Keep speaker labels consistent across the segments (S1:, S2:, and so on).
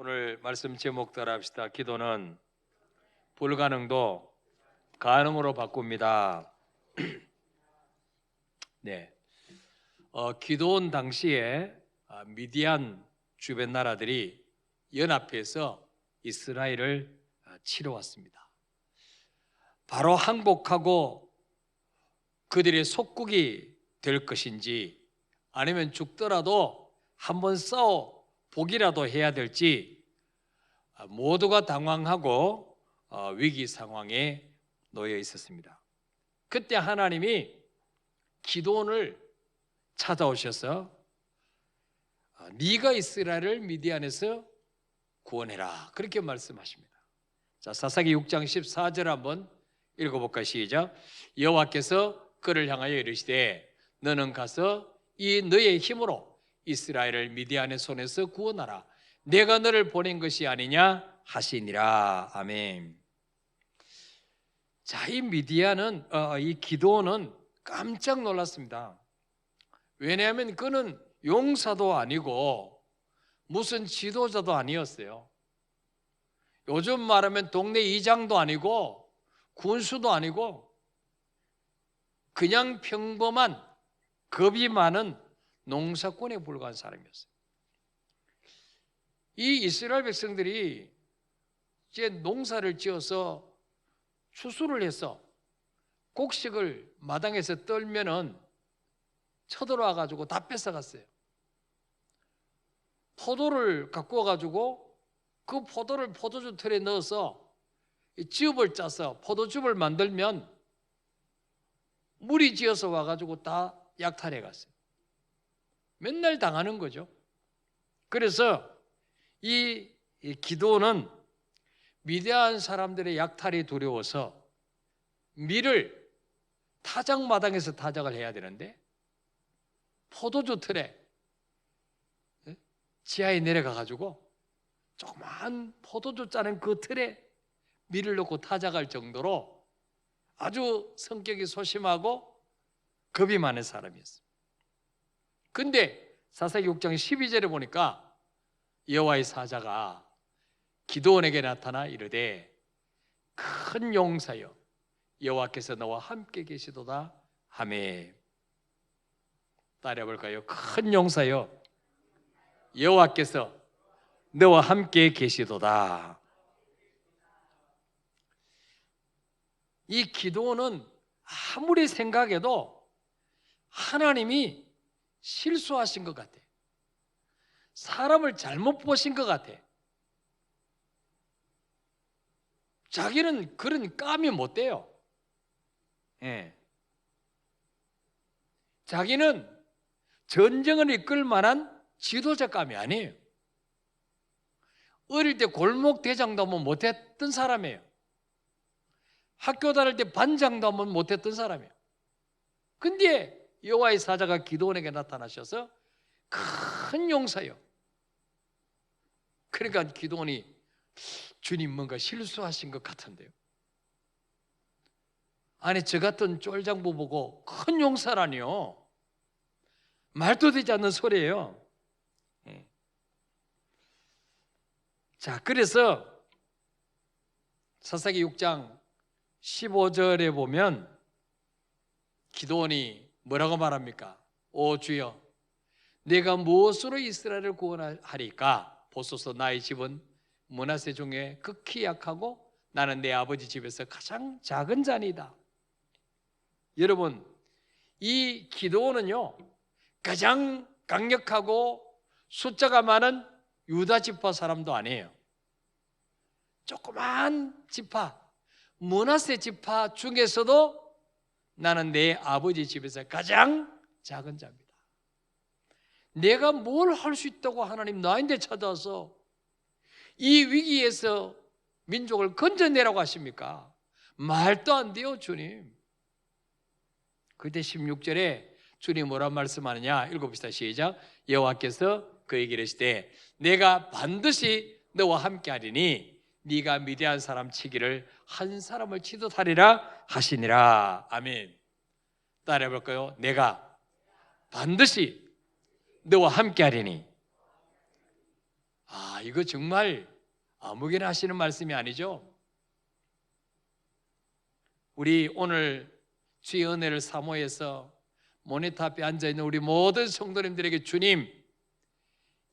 S1: 오늘 말씀 제목 따라 합시다. 기도는 불가능도 가능으로 바꿉니다. 네, 기도원 당시에 미디안 주변 나라들이 연합해서 이스라엘을 치러 왔습니다. 바로 항복하고 그들의 속국이 될 것인지 아니면 죽더라도 한번 싸워 보기라도 해야 될지 모두가 당황하고 위기 상황에 놓여 있었습니다. 그때 하나님이 기드온을 찾아오셔서 네가 이스라엘을 미디안에서 구원해라, 그렇게 말씀하십니다. 자, 사사기 6장 14절 한번 읽어볼까? 시작. 여호와께서 그를 향하여 이르시되 너는 가서 이 너의 힘으로 이스라엘을 미디안의 손에서 구원하라. 내가 너를 보낸 것이 아니냐 하시니라. 아멘. 자, 이 미디안은 이 기드온은 깜짝 놀랐습니다. 왜냐하면 그는 용사도 아니고 무슨 지도자도 아니었어요. 요즘 말하면 동네 이장도 아니고 군수도 아니고 그냥 평범한 겁이 많은 농사꾼에 불과한 사람이었어요. 이 이스라엘 백성들이 이제 농사를 지어서 추수를 해서 곡식을 마당에서 떨면은 쳐들어와 가지고 다 뺏어갔어요. 포도를 갖고 와 가지고 그 포도를 포도주 틀에 넣어서 즙을 짜서 포도즙을 만들면 무리 지어서 와 가지고 다 약탈해 갔어요. 맨날 당하는 거죠. 그래서 이 기드온은 미디안 사람들의 약탈이 두려워서 밀을 타작마당에서 타작을 해야 되는데 포도주 틀에 지하에 내려가 가지고 조그만 포도주 짜는 그 틀에 밀을 넣고 타작할 정도로 아주 성격이 소심하고 겁이 많은 사람이었어요. 근데 사사기 6장 12절에 보니까 여호와의 사자가 기드온에게 나타나 이르되 큰 용사여 여호와께서 너와 함께 계시도다 하매. 따라해 볼까요? 큰 용사여 여호와께서 너와 함께 계시도다. 이 기드온은 아무리 생각해도 하나님이 실수하신 것 같아. 사람을 잘못 보신 것 같아. 자기는 그런 감이 못 돼요. 예. 자기는 전쟁을 이끌 만한 지도자감이 아니에요. 어릴 때 골목 대장도 한번 못했던 사람이에요. 학교 다닐 때 반장도 한번 못했던 사람이에요. 근데 여호와의 사자가 기드온에게 나타나셔서 큰 용사요. 그러니까 기드온이 주님 뭔가 실수하신 것 같은데요. 아니 저 같은 쫄장부 보고 큰 용사라니요. 말도 되지 않는 소리예요. 자, 그래서 사사기 6장 15절에 보면 기드온이 뭐라고 말합니까? 오 주여 내가 무엇으로 이스라엘을 구원하리까? 보소서 나의 집은 므낫세 중에 극히 약하고 나는 내 아버지 집에서 가장 작은 자니다. 여러분 이 기드온은요 가장 강력하고 숫자가 많은 유다 지파 사람도 아니에요. 조그만 지파 므낫세 지파 중에서도 나는 내 아버지 집에서 가장 작은 자입니다. 내가 뭘 할 수 있다고 하나님 나한테 찾아와서 이 위기에서 민족을 건져내라고 하십니까? 말도 안 돼요, 주님. 그때 16절에 주님 뭐라 말씀하느냐 읽어봅시다. 시작. 여호와께서 그에게 이르시되 내가 반드시 너와 함께하리니 네가 미디안 사람 치기를 한 사람을 치듯 하리라 하시니라. 아멘. 따라해 볼까요? 내가 반드시 너와 함께하리니. 이거 정말 아무개나 하시는 말씀이 아니죠. 우리 오늘 주의 은혜를 사모해서 모니터 앞에 앉아있는 우리 모든 성도님들에게 주님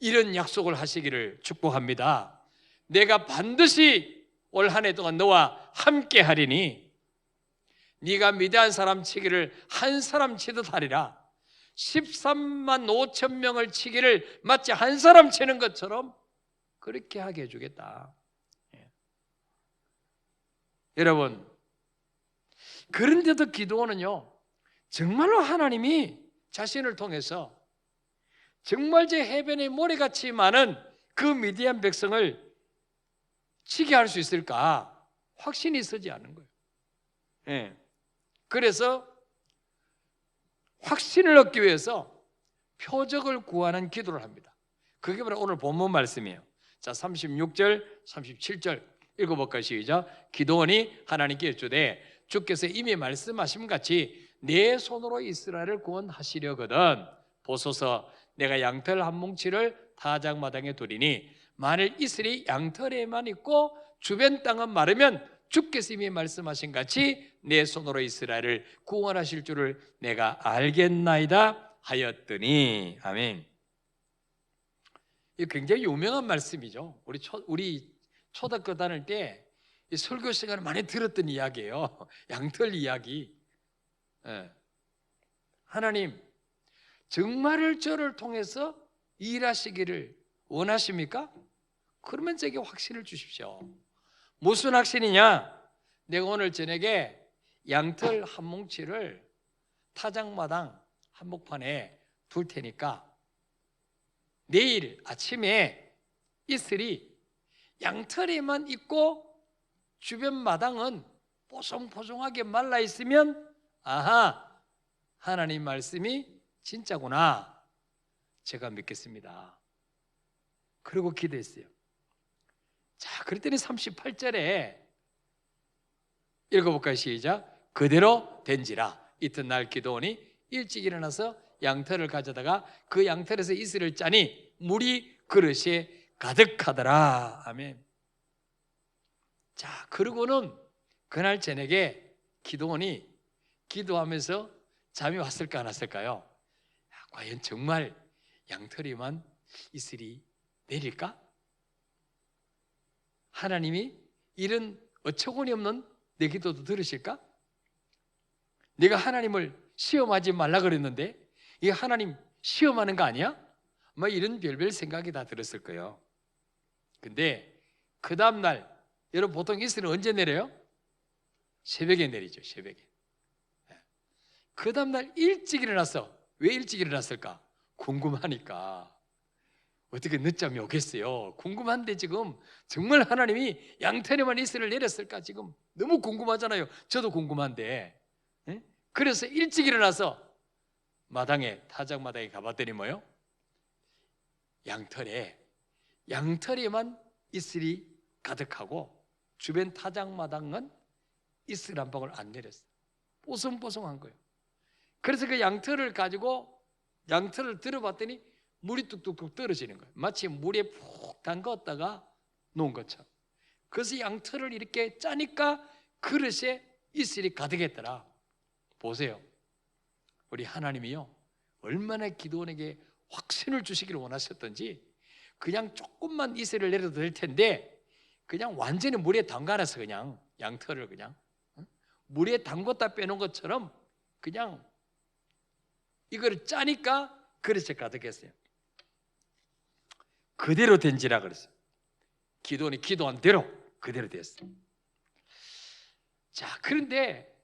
S1: 이런 약속을 하시기를 축복합니다. 내가 반드시 올 한 해 동안 너와 함께 하리니 네가 미대한 사람 치기를 한 사람 치듯 하리라. 13만 5천 명을 치기를 마치 한 사람 치는 것처럼 그렇게 하게 해주겠다. 여러분, 그런데도 기도원은요 정말로 하나님이 자신을 통해서 정말 제 해변의 모래같이 많은 그 미디안 백성을 치게 할 수 있을까 확신이 서지 않는 거예요. 그래서 확신을 얻기 위해서 표적을 구하는 기도를 합니다. 그게 바로 오늘 본문 말씀이에요. 자, 36절, 37절 읽어볼까요? 시작. 기도원이 하나님께 여쭈되 주께서 이미 말씀하신 같이 내 손으로 이스라엘을 구원하시려거든 보소서 내가 양털 한 뭉치를 타작마당에 두리니 만일 이슬이 양털에만 있고 주변 땅은 마르면 주께서 이미 말씀하신 같이 내 손으로 이스라엘을 구원하실 줄을 내가 알겠나이다 하였더니. 아멘. 이 굉장히 유명한 말씀이죠. 우리 초등학교 다닐 때 이 설교 시간에 많이 들었던 이야기예요. 양털 이야기. 하나님 정말을 저를 통해서 일하시기를 원하십니까? 그러면 제게 확신을 주십시오. 무슨 확신이냐? 내가 오늘 저녁에 양털 한 뭉치를 타작마당 한복판에 둘 테니까 내일 아침에 이슬이 양털에만 있고 주변 마당은 뽀송뽀송하게 말라 있으면 하나님 말씀이 진짜구나 제가 믿겠습니다. 그리고 기도했어요. 자, 그랬더니 38절에 읽어볼까요? 시작. 그대로 된지라. 이튿날 기도원이 일찍 일어나서 양털을 가져다가 그 양털에서 이슬을 짜니 물이 그릇에 가득하더라. 아멘. 자, 그러고는 그날 저녁에 기도원이 기도하면서 잠이 왔을까 안 왔을까요? 과연 정말 양털에만 이슬이 내릴까? 하나님이 이런 어처구니 없는 내 기도도 들으실까? 내가 하나님을 시험하지 말라 그랬는데 이 하나님 시험하는 거 아니야? 뭐 이런 별별 생각이 다 들었을 거예요. 근데 그 다음날 여러분 보통 이슬은 언제 내려요? 새벽에 내리죠. 새벽에. 그 다음날 일찍 일어나서 왜 일찍 일어났을까? 궁금하니까. 어떻게 늦잠이 오겠어요? 궁금한데 지금 정말 하나님이 양털에만 이슬을 내렸을까? 지금 너무 궁금하잖아요. 저도 궁금한데. 그래서 일찍 일어나서 타작마당에 가봤더니 뭐요? 양털에만 이슬이 가득하고 주변 타작마당은 이슬 한 방울 안 내렸어요. 뽀송뽀송한 거예요. 그래서 그 양털을 가지고 양털을 들어봤더니 물이 뚝뚝뚝 떨어지는 거예요. 마치 물에 푹 담갔다가 놓은 것처럼. 그래서 양털을 이렇게 짜니까 그릇에 이슬이 가득했더라. 보세요. 우리 하나님이요 얼마나 기도원에게 확신을 주시기를 원하셨던지 그냥 조금만 이슬을 내려도 될 텐데 그냥 완전히 물에 담가놔서 그냥 양털을 그냥 물에 담궜다 빼놓은 것처럼 그냥 이거를 짜니까 그릇에 가득했어요. 그대로 된지라 그랬어요. 기도원이 기도한 대로 그대로 됐어요. 자, 그런데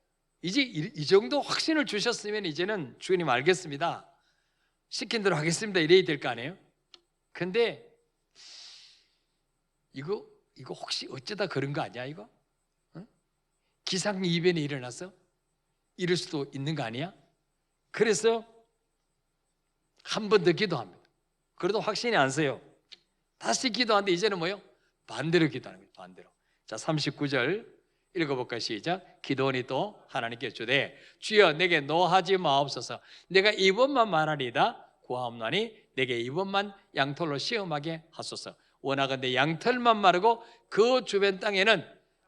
S1: 이제 이 정도 확신을 주셨으면 이제는 주님 알겠습니다. 시킨 대로 하겠습니다. 이래야 될 거 아니에요? 근데 이거 혹시 어쩌다 그런 거 아니야 이거? 기상이변이 일어나서 이럴 수도 있는 거 아니야? 그래서 한 번 더 기도합니다. 그래도 확신이 안 서요. 다시 기도하는데 이제는 뭐요? 반대로 기도하는 거예요. 반대로. 자, 39절 읽어볼까요? 시작. 기도원이 또 하나님께 여쭈되 주여 내게 노하지 마옵소서. 내가 이번만 말하리이다 구하옵나니 내게 이번만 양털로 시험하게 하소서. 원하건대 양털만 마르고 그 주변 땅에는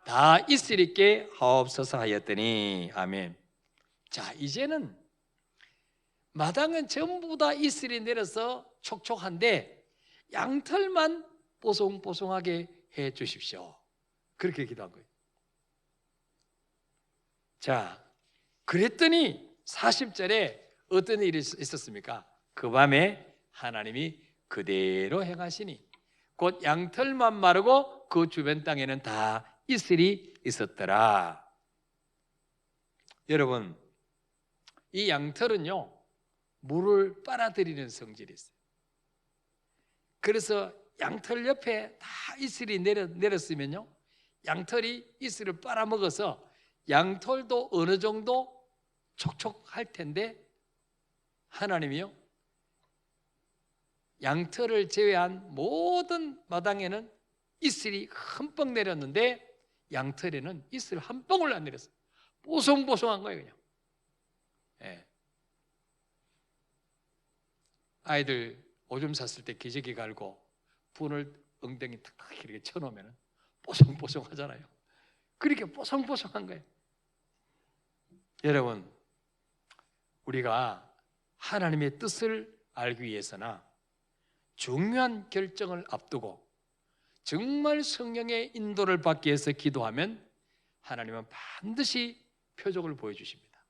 S1: 다 이슬 있게 하옵소서 하였더니 아멘. 자, 이제는 마당은 전부 다 이슬이 내려서 촉촉한데 양털만 뽀송뽀송하게 해 주십시오. 그렇게 기도한 거예요. 자, 그랬더니 40절에 어떤 일이 있었습니까? 그 밤에 하나님이 그대로 행하시니 곧 양털만 마르고 그 주변 땅에는 다 이슬이 있었더라. 여러분, 이 양털은요 물을 빨아들이는 성질이 있어요. 그래서 양털 옆에 다 이슬이 내렸으면요 양털이 이슬을 빨아먹어서 양털도 어느 정도 촉촉할 텐데 하나님이요 양털을 제외한 모든 마당에는 이슬이 흠뻑 내렸는데 양털에는 이슬 한 방울 안 내렸어요. 뽀송뽀송한 거예요 그냥. 예. 아이들 오줌 쌌을 때 기저귀 갈고 분을 엉덩이 탁탁 이렇게 쳐놓으면 뽀송뽀송하잖아요. 그렇게 뽀송뽀송한 거예요. 여러분, 우리가 하나님의 뜻을 알기 위해서나 중요한 결정을 앞두고 정말 성령의 인도를 받기 위해서 기도하면 하나님은 반드시 표적을 보여주십니다.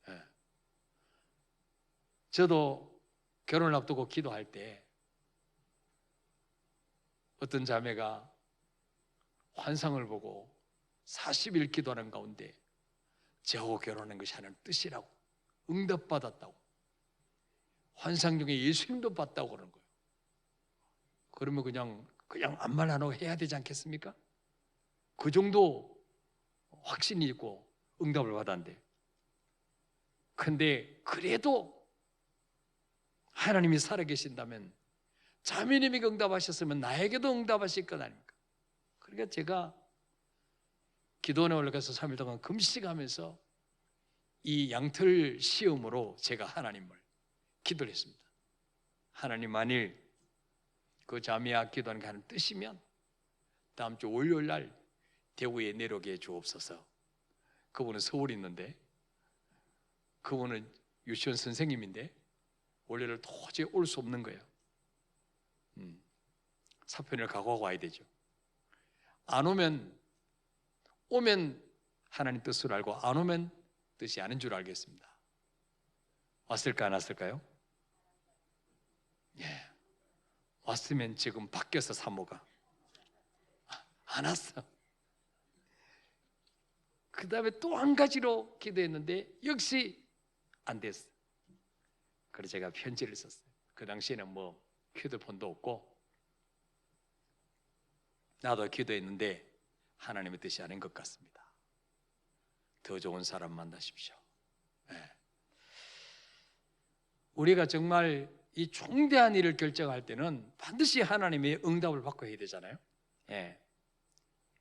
S1: 예. 저도 결혼을 앞두고 기도할 때 어떤 자매가 환상을 보고 40일 기도하는 가운데 저하고 결혼하는 것이 하나님 뜻이라고 응답받았다고 환상 중에 예수님도 봤다고 그러는 거예요. 그러면 그냥 아무 말 안 하고 해야 되지 않겠습니까? 그 정도 확신이 있고 응답을 받았는데 근데 그래도 하나님이 살아계신다면 자매님이 응답하셨으면 나에게도 응답하실 것 아닙니까? 그러니까 제가 기도원에 올라가서 3일 동안 금식하면서 이 양털 시험으로 제가 하나님을 기도를 했습니다. 하나님 만일 그 자매와 기도하는 게 하는 뜻이면 다음 주 월요일 날 대구에 내려오게 해 주옵소서. 그분은 서울에 있는데 그분은 유치원 선생님인데 월요일을 도저히 올 수 없는 거예요. 사편을 각오하고 와야 되죠. 안 오면 하나님 뜻을 알고 안 오면 뜻이 아닌 줄 알겠습니다. 왔을까 안 왔을까요? 예. 왔으면 지금 바뀌어서 사모가 안 왔어. 그 다음에 또 한 가지로 기도했는데 역시 안 됐어. 그래서 제가 편지를 썼어요. 그 당시에는 뭐 휴대폰도 없고 나도 기도했는데 하나님의 뜻이 아닌 것 같습니다. 더 좋은 사람 만나십시오. 네. 우리가 정말 이 중대한 일을 결정할 때는 반드시 하나님의 응답을 받고 해야 되잖아요. 예.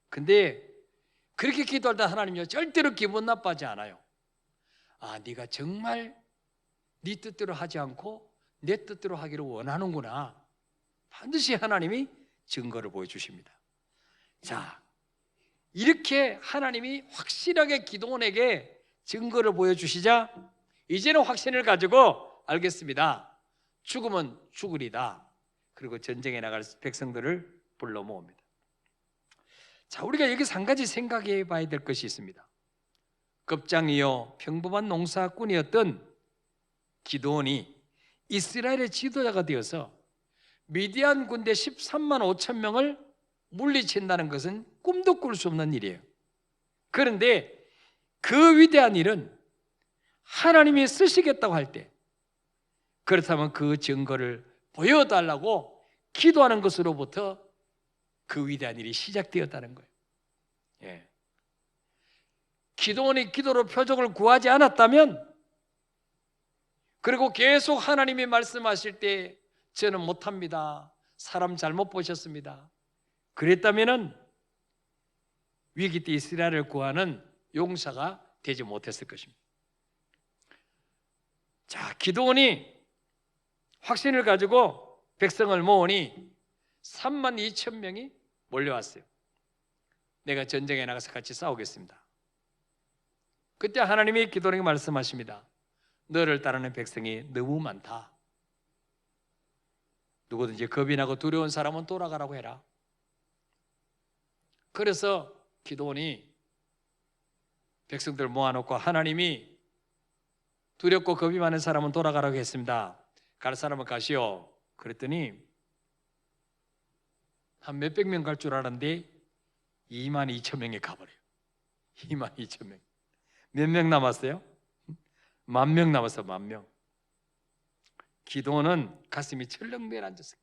S1: 근데 그렇게 기도할 때 하나님이 절대로 기분 나빠하지 않아요. 아, 네가 정말 네 뜻대로 하지 않고 내 뜻대로 하기를 원하는구나. 반드시 하나님이 증거를 보여주십니다. 자, 이렇게 하나님이 확실하게 기도원에게 증거를 보여주시자 이제는 확신을 가지고 알겠습니다. 죽으면 죽으리다. 그리고 전쟁에 나갈 백성들을 불러 모읍니다. 자, 우리가 여기서 한 가지 생각해 봐야 될 것이 있습니다. 급장이요 평범한 농사꾼이었던 기드온이 이스라엘의 지도자가 되어서 미디안 군대 13만 5천 명을 물리친다는 것은 꿈도 꿀 수 없는 일이에요. 그런데 그 위대한 일은 하나님이 쓰시겠다고 할 때 그렇다면 그 증거를 보여달라고 기도하는 것으로부터 그 위대한 일이 시작되었다는 거예요. 예. 기도원이 기도로 표적을 구하지 않았다면 그리고 계속 하나님이 말씀하실 때 저는 못합니다. 사람 잘못 보셨습니다. 그랬다면 위기 때 이스라엘을 구하는 용사가 되지 못했을 것입니다. 자, 기드온이 확신을 가지고 백성을 모으니 3만 2천 명이 몰려왔어요. 내가 전쟁에 나가서 같이 싸우겠습니다. 그때 하나님이 기도원에게 말씀하십니다. 너를 따르는 백성이 너무 많다. 누구든지 겁이 나고 두려운 사람은 돌아가라고 해라. 그래서 기도원이 백성들 모아놓고 하나님이 두렵고 겁이 많은 사람은 돌아가라고 했습니다. 갈 사람은 가시오. 그랬더니 한 몇백 명 갈 줄 알았는데 2만 2천 명이 가버려요. 2만 2천 명. 몇 명 남았어요? 10,000명 남았어. 10,000명. 기도는 가슴이 철렁 내려앉았어요.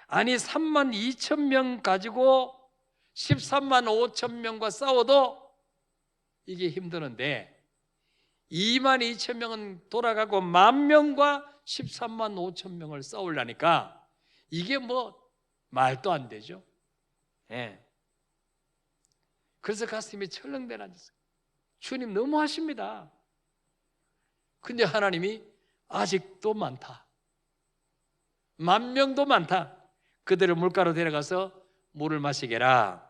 S1: 아니 3만 2천 명 가지고 13만 5천 명과 싸워도 이게 힘드는데 2만 2천 명은 돌아가고 10,000명과 13만 5천 명을 싸우려니까 이게 뭐 말도 안 되죠. 예. 그래서 가슴이 철렁 내려앉았어요. 주님 너무하십니다. 근데 하나님이 아직도 많다. 10,000명도 많다. 그들을 물가로 데려가서 물을 마시게 해라.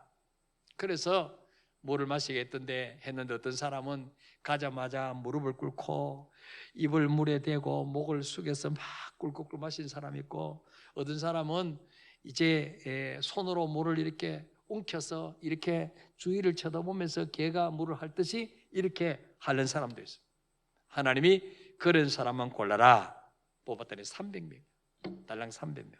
S1: 그래서 물을 마시게 했는데 어떤 사람은 가자마자 무릎을 꿇고 입을 물에 대고 목을 숙여서 막 꿀꿀꿀 마신 사람이 있고, 어떤 사람은 이제 손으로 물을 이렇게 웅켜서 이렇게 주위를 쳐다보면서 개가 물을 핥듯이 이렇게 핥는 사람도 있어요. 하나님이 그런 사람만 골라라 뽑았더니 300명, 달랑 300명.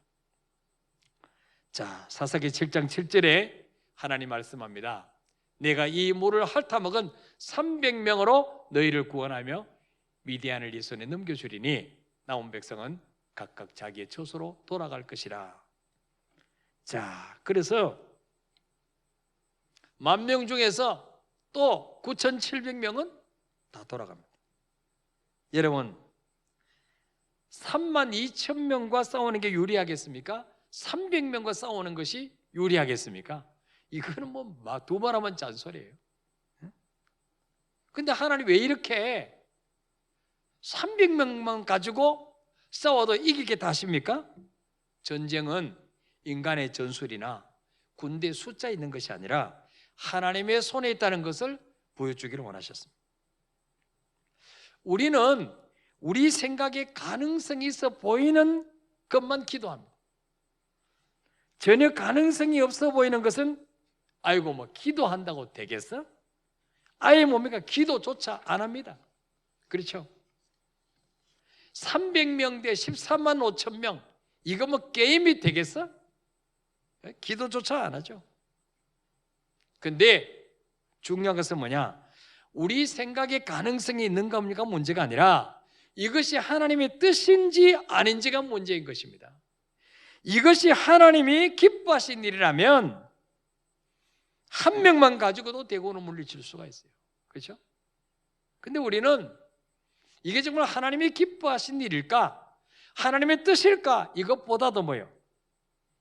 S1: 자, 사사기 7장 7절에 하나님 말씀합니다. 내가 이 물을 핥아먹은 300명으로 너희를 구원하며 미디안을 네 손에 넘겨주리니 나온 백성은 각각 자기의 처소로 돌아갈 것이라. 자, 그래서 10,000명 중에서 또 9,700명은 다 돌아갑니다. 여러분, 3만 2천 명과 싸우는 게 유리하겠습니까? 300명과 싸우는 것이 유리하겠습니까? 이거는 뭐 두 말 하면 짠소리예요. 근데 하나님 왜 이렇게 300명만 가지고 싸워도 이기게 다 하십니까? 전쟁은 인간의 전술이나 군대 숫자 있는 것이 아니라 하나님의 손에 있다는 것을 보여주기를 원하셨습니다. 우리는 우리 생각에 가능성이 있어 보이는 것만 기도합니다. 전혀 가능성이 없어 보이는 것은 아이고 뭐 기도한다고 되겠어? 아예 뭡니까? 기도조차 안 합니다. 그렇죠? 300명 대 13만 5천 명, 이거 뭐 게임이 되겠어? 기도조차 안 하죠. 근데 중요한 것은 뭐냐? 우리 생각에 가능성이 있는 겁니까? 문제가 아니라 이것이 하나님의 뜻인지 아닌지가 문제인 것입니다. 이것이 하나님이 기뻐하신 일이라면 한 명만 가지고도 대고는 물리칠 수가 있어요. 그렇죠? 근데 우리는 이게 정말 하나님이 기뻐하신 일일까? 하나님의 뜻일까? 이것보다도 뭐예요?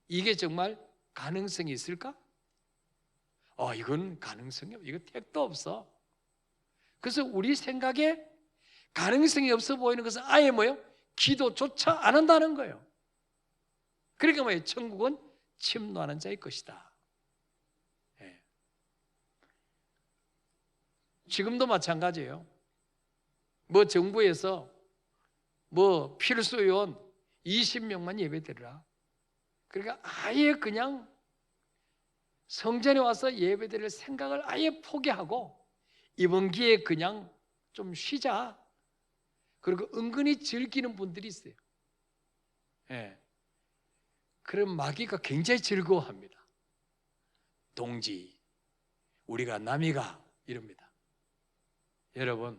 S1: 이게 정말 가능성이 있을까? 이건 가능성이 없어. 이거 택도 없어. 그래서 우리 생각에 가능성이 없어 보이는 것은 아예 뭐예요? 기도조차 안 한다는 거예요. 그러니까 뭐예요? 천국은 침노하는 자의 것이다. 예. 지금도 마찬가지예요. 뭐 정부에서 뭐 필수 요원 20명만 예배드리라. 그러니까 아예 그냥 성전에 와서 예배드릴 생각을 아예 포기하고 이번 기회에 그냥 좀 쉬자. 그리고 은근히 즐기는 분들이 있어요. 예. 그럼 마귀가 굉장히 즐거워합니다. 동지, 우리가 남이가 이럽니다. 여러분,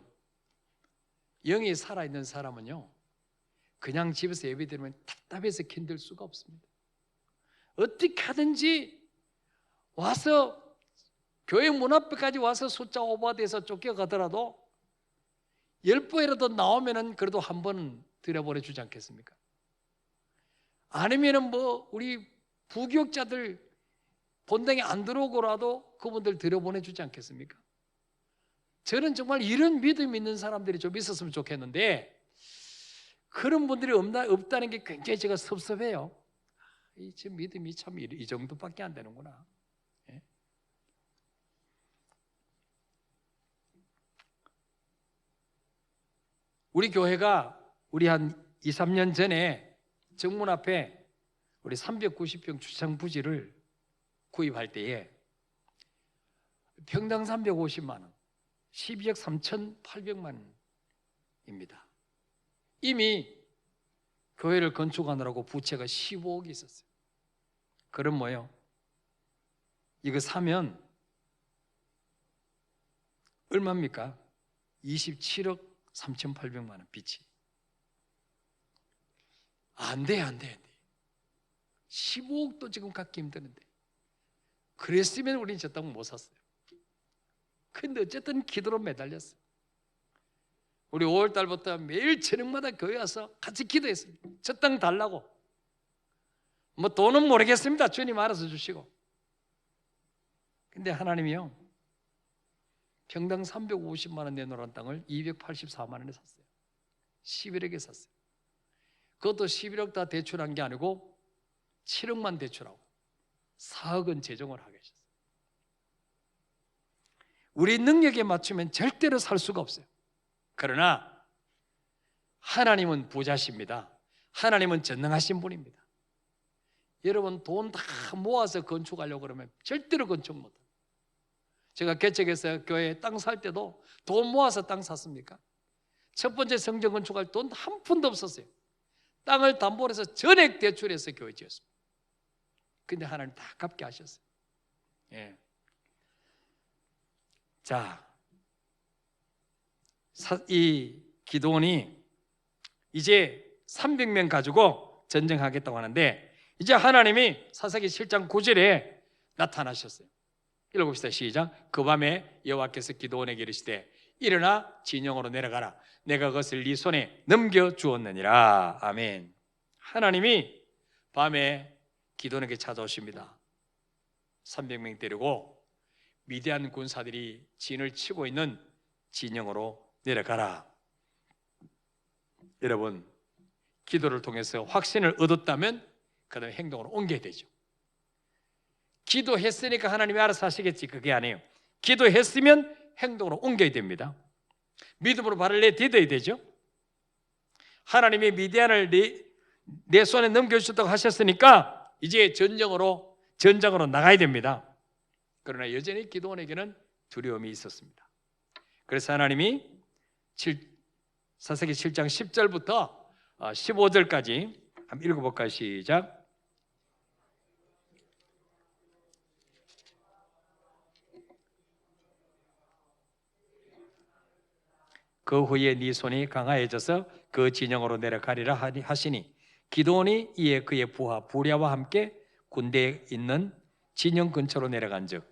S1: 영이 살아있는 사람은요, 그냥 집에서 예배드리면 답답해서 견딜 수가 없습니다. 어떻게 하든지 와서 교회 문 앞에까지 와서 숫자 오버돼서 쫓겨가더라도 10번이라도 나오면은 그래도 한 번은 들여보내주지 않겠습니까? 아니면은 뭐 우리 부교육자들 본당에 안 들어오고라도 그분들 들여보내주지 않겠습니까? 저는 정말 이런 믿음 있는 사람들이 좀 있었으면 좋겠는데 그런 분들이 없다는 게 굉장히 제가 섭섭해요. 제 믿음이 참 이 정도밖에 안 되는구나. 예? 우리 교회가 우리 한 2, 3년 전에 정문 앞에 우리 390평 주차장 부지를 구입할 때에 평당 350만 원, 12억 3,800만 원입니다. 이미 교회를 건축하느라고 부채가 15억이 있었어요. 그럼 뭐예요? 이거 사면 얼마입니까? 27억 3,800만 원 빚이. 안 돼. 15억도 지금 갖기 힘드는데. 그랬으면 우리는 저 땅 못 샀어요. 근데 어쨌든 기도로 매달렸어요. 우리 5월 달부터 매일 저녁마다 교회 와서 같이 기도했습니다. 저 땅 달라고. 뭐 돈은 모르겠습니다. 주님 알아서 주시고. 근데 하나님이요, 평당 350만 원 내놓으라는 땅을 284만 원에 샀어요. 11억에 샀어요. 그것도 11억 다 대출한 게 아니고 7억만 대출하고 4억은 재정을 하게 하셨어요. 우리 능력에 맞추면 절대로 살 수가 없어요. 그러나 하나님은 부자십니다. 하나님은 전능하신 분입니다. 여러분 돈 다 모아서 건축하려고 그러면 절대로 건축 못해요. 제가 개척해서 교회에 땅 살 때도 돈 모아서 땅 샀습니까? 첫 번째 성전 건축할 돈 한 푼도 없었어요. 땅을 담보로 해서 전액 대출해서 교회 지었습니다. 근데 하나님 다 갚게 하셨어요. 예. 자, 이 기도원이 이제 300명 가지고 전쟁하겠다고 하는데, 이제 하나님이 사사기 7장 9절에 나타나셨어요. 읽어봅시다. 시작. 그 밤에 여호와께서 기도원에게 이르시되 일어나 진영으로 내려가라. 내가 그것을 네 손에 넘겨주었느니라. 아멘. 하나님이 밤에 기도원에게 찾아오십니다. 300명 데리고 미디안 군사들이 진을 치고 있는 진영으로 내려가라. 여러분, 기도를 통해서 확신을 얻었다면 그 다음에 행동으로 옮겨야 되죠. 기도했으니까 하나님이 알아서 하시겠지, 그게 아니에요. 기도했으면 행동으로 옮겨야 됩니다. 믿음으로 발을 내딛어야 되죠. 하나님이 미디안을 내 손에 넘겨주셨다고 하셨으니까 이제 전장으로 나가야 됩니다. 그러나 여전히 기도원에게는 두려움이 있었습니다. 그래서 하나님이 사사기 7장 10절부터 15절까지 한번 읽어볼까요? 시작. 그 후에 네 손이 강하여져서 그 진영으로 내려가리라 하시니 기드온이 이에 그의 부하 부랴와 함께 군대에 있는 진영 근처로 내려간즉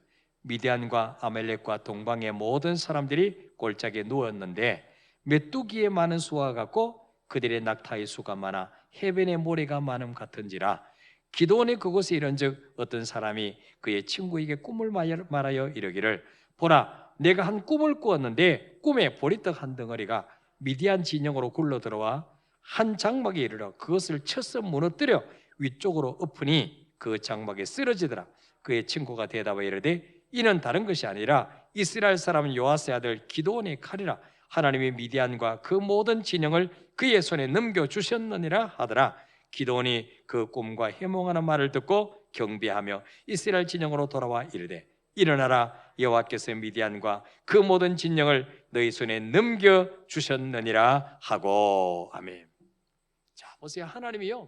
S1: 미디안과 아멜렉과 동방의 모든 사람들이 골짜기에 누웠는데 메뚜기의 많은 수와 같고 그들의 낙타의 수가 많아 해변의 모래가 많음 같은지라. 기드온이 그곳에 이른즉 어떤 사람이 그의 친구에게 꿈을 말하여 이르기를 보라, 내가 한 꿈을 꾸었는데 꿈에 보리떡 한 덩어리가 미디안 진영으로 굴러 들어와 한 장막에 이르러 그것을 쳐서 무너뜨려 위쪽으로 엎으니 그 장막에 쓰러지더라. 그의 친구가 대답하여 이르되 이는 다른 것이 아니라 이스라엘 사람 요아스의 아들 기드온의 칼이라. 하나님이 미디안과 그 모든 진영을 그의 손에 넘겨주셨느니라 하더라. 기드온이 그 꿈과 해몽하는 말을 듣고 경배하며 이스라엘 진영으로 돌아와 이르되 일어나라, 여호와께서 미디안과 그 모든 진영을 너희 손에 넘겨주셨느니라 하고. 아멘. 자, 보세요. 하나님이요,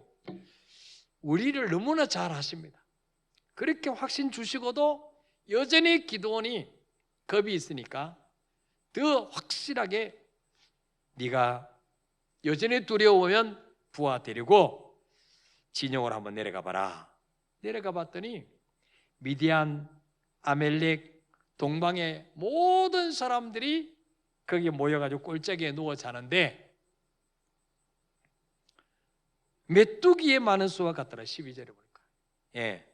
S1: 우리를 너무나 잘 아십니다. 그렇게 확신 주시고도 여전히 기드온이 겁이 있으니까 더 확실하게 네가 여전히 두려우면 부하 데리고 진영으로 한번 내려가 봐라. 내려가 봤더니 미디안, 아멜렉, 동방의 모든 사람들이 거기에 모여가지고 골짜기에 누워 자는데 메뚜기의 많은 수와 같더라. 12절에 보니까. 예.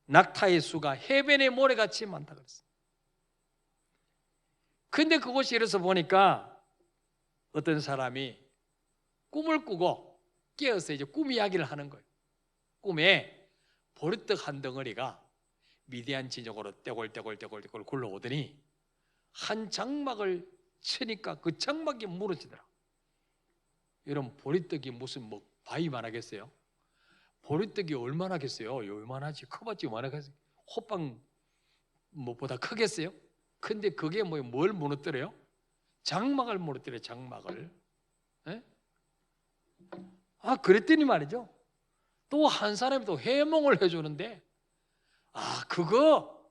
S1: 낙타의 수가 해변의 모래같이 많다 그랬어요. 근데 그곳이 이래서 보니까 어떤 사람이 꿈을 꾸고 깨어서 이제 꿈 이야기를 하는 거예요. 꿈에 보리떡 한 덩어리가 미디안 진영으로 떼골 굴러오더니 한 장막을 치니까 그 장막이 무너지더라. 여러분, 보리떡이 무슨 뭐 바위만 하겠어요? 보리떡이 얼마나 하겠어요? 요만하지. 커봤지 요만하겠어요. 호빵 뭐보다 크겠어요? 근데 그게 뭘 무너뜨려요? 장막을 무너뜨려요. 장막을. 에? 그랬더니 말이죠, 또 한 사람이 또 해몽을 해주는데, 그거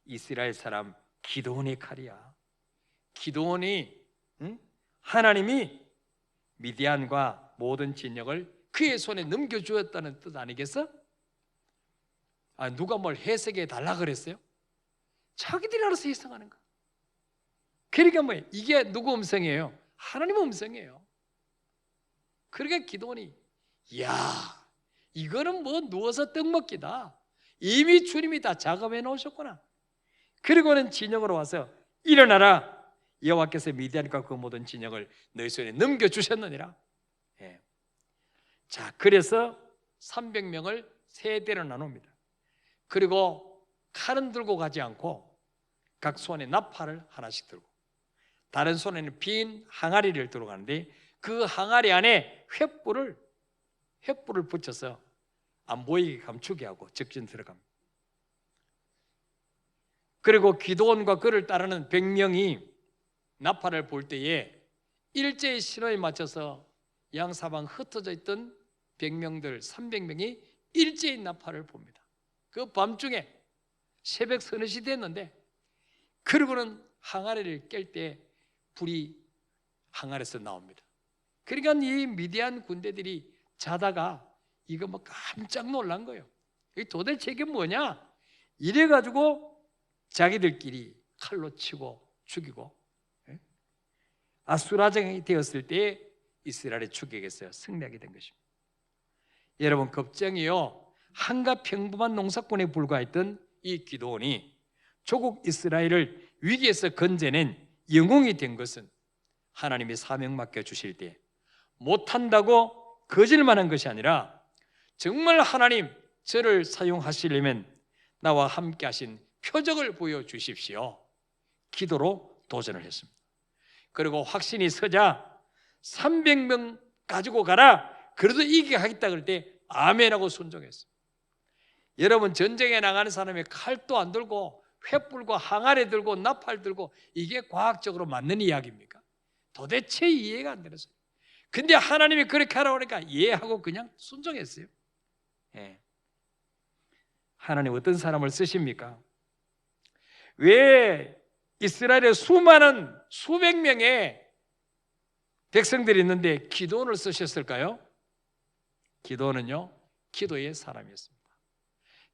S1: 이스라엘 사람 기드온의 칼이야. 기드온이, 하나님이 미디안과 모든 진영을 그의 손에 넘겨주었다는 뜻 아니겠어? 누가 뭘 해석해 달라 그랬어요? 자기들이 알아서 해석하는 거야. 그러니까 뭐예요? 이게 누구 음성이에요? 하나님 음성이에요. 그러니까 기드온이, 이거는 뭐 누워서 떡 먹기다. 이미 주님이 다 작업해 놓으셨구나. 그리고는 진영으로 와서 일어나라. 여호와께서 미디안과 그 모든 진영을 너희 손에 넘겨주셨느니라. 자, 그래서 300명을 세 대로 나눕니다. 그리고 칼은 들고 가지 않고 각 손에 나팔을 하나씩 들고, 다른 손에는 빈 항아리를 들고 가는데 그 항아리 안에 횃불을 붙여서 안 보이게 감추게 하고 적진 들어갑니다. 그리고 기드온과 그를 따르는 100명이 나팔을 볼 때에 일제의 신호에 맞춰서 양사방 흩어져 있던 100명들 300명이 일제히 나팔을 봅니다. 그 밤중에 새벽 서너 시 됐는데, 그리고는 항아리를 깰 때 불이 항아리에서 나옵니다. 그러니까 이 미디안 군대들이 자다가 이거 깜짝 놀란 거예요. 도대체 이게 뭐냐? 이래가지고 자기들끼리 칼로 치고 죽이고, 아수라장이 되었을 때 이스라엘의 추격에서 승리하게 된 것입니다. 여러분, 겁쟁이요, 한갓 평범한 농사꾼에 불과했던 이 기드온이 조국 이스라엘을 위기에서 건져낸 영웅이 된 것은 하나님이 사명 맡겨주실 때 못한다고 거짓말한 것이 아니라, 정말 하나님 저를 사용하시려면 나와 함께 하신 표적을 보여주십시오. 기도로 도전을 했습니다. 그리고 확신이 서자 300명 가지고 가라. 그래도 이기게 하겠다 그럴 때 아멘하고 순종했어요. 여러분, 전쟁에 나가는 사람이 칼도 안 들고 횃불과 항아리 들고 나팔 들고 이게 과학적으로 맞는 이야기입니까? 도대체 이해가 안 되는 소리. 근데 하나님이 그렇게 하라고 하니까 이해하고 그냥 순종했어요. 하나님 어떤 사람을 쓰십니까? 왜 이스라엘의 수많은 수백 명의 백성들이 있는데 기드온을 쓰셨을까요? 기드온은요, 기도의 사람이었습니다.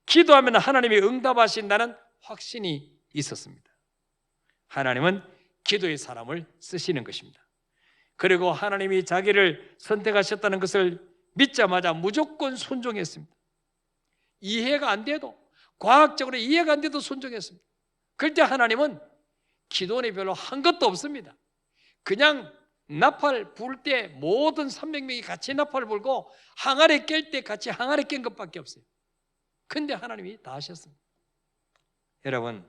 S1: 기도하면 하나님이 응답하신다는 확신이 있었습니다. 하나님은 기도의 사람을 쓰시는 것입니다. 그리고 하나님이 자기를 선택하셨다는 것을 믿자마자 무조건 순종했습니다. 이해가 안 돼도, 과학적으로 이해가 안 돼도 순종했습니다. 그럴 때 하나님은 기도원이 별로 한 것도 없습니다. 그냥 나팔 불 때 모든 300명이 같이 나팔을 불고 항아리 깰 때 같이 항아리 깬 것밖에 없어요. 근데 하나님이 다 하셨습니다. 여러분,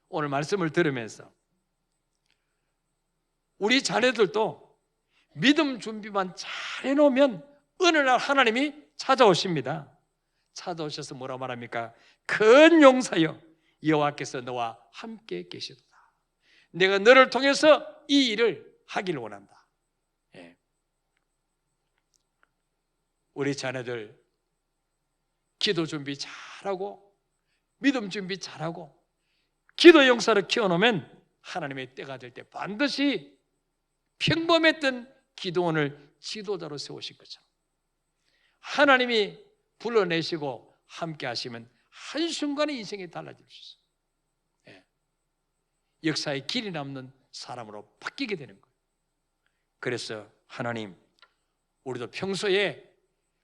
S1: 오늘 말씀을 들으면서 우리 자녀들도 믿음 준비만 잘 해놓으면 어느 날 하나님이 찾아오십니다. 찾아오셔서 뭐라 말합니까? 큰 용사여, 여호와께서 너와 함께 계시도다. 내가 너를 통해서 이 일을 하기를 원한다. 우리 자녀들 기도 준비 잘하고 믿음 준비 잘하고 기도 용사를 키워놓으면 하나님의 때가 될 때 반드시 평범했던 기도원을 지도자로 세우실 것처럼 하나님이 불러내시고 함께 하시면 한순간에 인생이 달라질 수 있어요. 역사의 길이 남는 사람으로 바뀌게 되는 거예요. 그래서 하나님, 우리도 평소에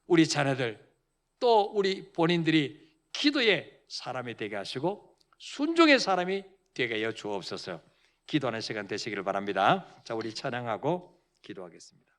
S1: 우리 자녀들 또 우리 본인들이 기도의 사람이 되게 하시고 순종의 사람이 되게 하여 주옵소서. 기도하는 시간 되시기를 바랍니다. 자, 우리 찬양하고 기도하겠습니다.